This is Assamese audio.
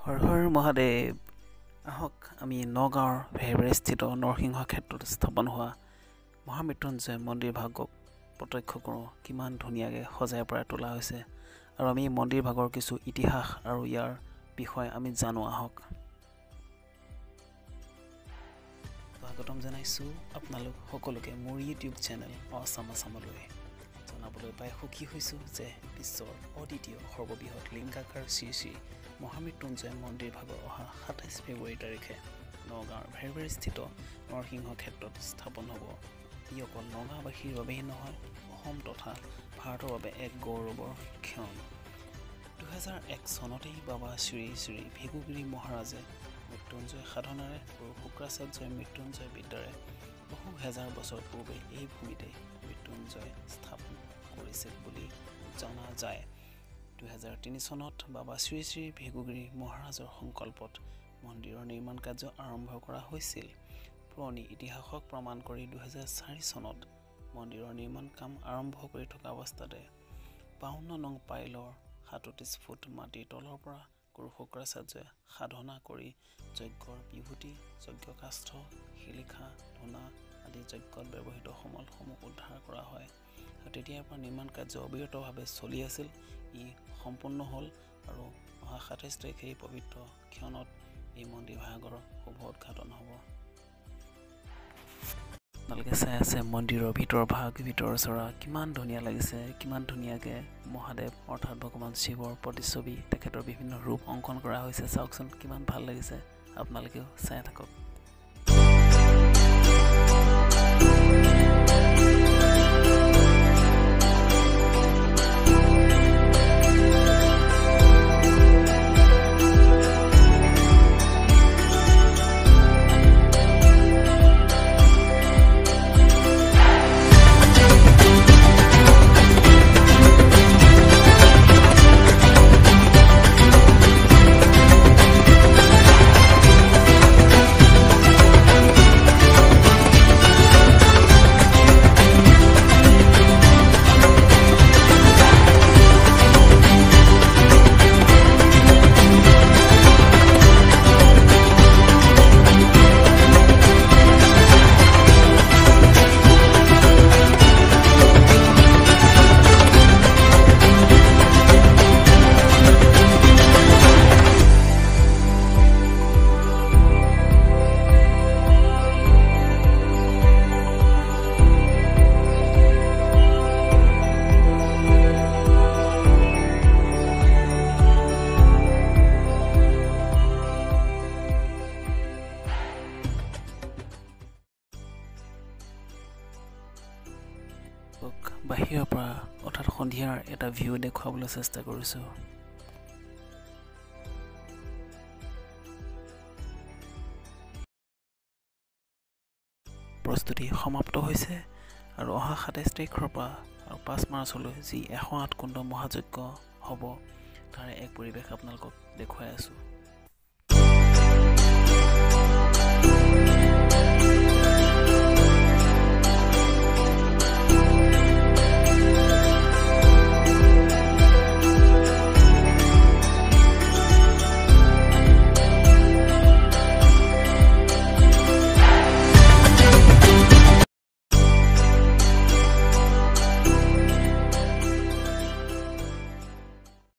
হৰ হৰ মহাদেৱ আহক আমি নগাঁৱৰ ভেৰভেৰিস্থিত নৰসিংহ ক্ষেত্ৰত স্থাপন হোৱা মহামৃত্যুঞ্জয় মন্দিৰ ভাগক প্ৰত্যক্ষ কৰোঁ কিমান ধুনীয়াকৈ সজাই পৰাই তোলা হৈছে আৰু আমি মন্দিৰ ভাগৰ কিছু ইতিহাস আৰু ইয়াৰ বিষয়ে আমি জানো আহক স্বাগতম জনাইছোঁ আপোনালোক সকলোকে মোৰ ইউটিউব চেনেল আসামলৈ জনাবলৈ পাই সুখী হৈছোঁ যে বিশ্বৰ অদ্বিতীয় সৰ্ববৃহৎ লিংগাকাৰ শ্ৰী শ্ৰী মহামৃত্যুঞ্জয় মন্দিৰ ভাগৰ অহা ২৭ ফেব্ৰুৱাৰী তাৰিখে নগাঁৱৰ ভেৰভেৰিস্থিত নৰসিংহ ক্ষেত্ৰত স্থাপন হ'ব। ই অকল নগাঁওবাসীৰ বাবেই নহয় অসম তথা ভাৰতৰ বাবে এক গৌৰৱৰ ক্ষণ। ২০০১ চনতেই বাবা শ্ৰী শ্ৰী ভৃগুগিৰি মহাৰাজে মৃত্যুঞ্জয় সাধনাৰে আৰু শুক্ৰাচাৰ্যই মৃত্যুঞ্জয় বিদ্যাৰে বহু হেজাৰ বছৰ পূৰ্বে এই ভূমিতে মৃত্যুঞ্জয় স্থাপন কৰিছিল বুলি জনা যায়। ২০০৩ চনত বাবা শ্ৰী শ্ৰী ভৃগুগিৰি মহাৰাজৰ সংকল্পত মন্দিৰৰ নিৰ্মাণ কাৰ্য আৰম্ভ কৰা হৈছিল। পুৰণি ইতিহাসক প্ৰমাণ কৰি ২০০৪ চনত মন্দিৰৰ নিৰ্মাণ কাম আৰম্ভ কৰি থকা অৱস্থাতে ৫২ নং পাইলৰ ৩৭ ফুট মাটিৰ তলৰ পৰা গুৰু শুক্ৰাচাৰ্যই সাধনা কৰি যজ্ঞৰ বিভূতি যজ্ঞকাষ্ঠ শিলিখা ধূনা আদি যজ্ঞত ব্যৱহৃত সমলসমূহ উদ্ধাৰ কৰা হয় আৰু তেতিয়াৰ পৰা নিৰ্মাণ কাৰ্য অবিৰতভাৱে চলি আছিল। ই সম্পূৰ্ণ হ'ল আৰু অহা ২৭ তাৰিখে এই পবিত্ৰ ক্ষণত এই মন্দিৰ ভাগৰ শুভ উদ্ঘাটন হ'ব। আপোনালোকে চাই আছে মন্দিৰৰ ভিতৰ চৰা কিমান ধুনীয়া লাগিছে, কিমান ধুনীয়াকৈ মহাদেৱ অৰ্থাৎ ভগৱান শিৱৰ প্ৰতিচ্ছবি তেখেতৰ বিভিন্ন ৰূপ অংকন কৰা হৈছে। চাওকচোন কিমান ভাল লাগিছে, আপোনালোকেও চাই থাকক। বাহিৰৰ পৰা অৰ্থাৎ সন্ধিয়াৰ এটা ভিউ দেখুৱাবলৈ চেষ্টা কৰিছোঁ। প্ৰস্তুতি সমাপ্ত হৈছে আৰু অহা ২৭ তাৰিখৰ পৰা আৰু ৫ মাৰ্চলৈ যি ১০৮ কুণ্ড মহাযজ্ঞ হ'ব তাৰে এক পৰিৱেশ আপোনালোকক দেখুৱাই আছোঁ।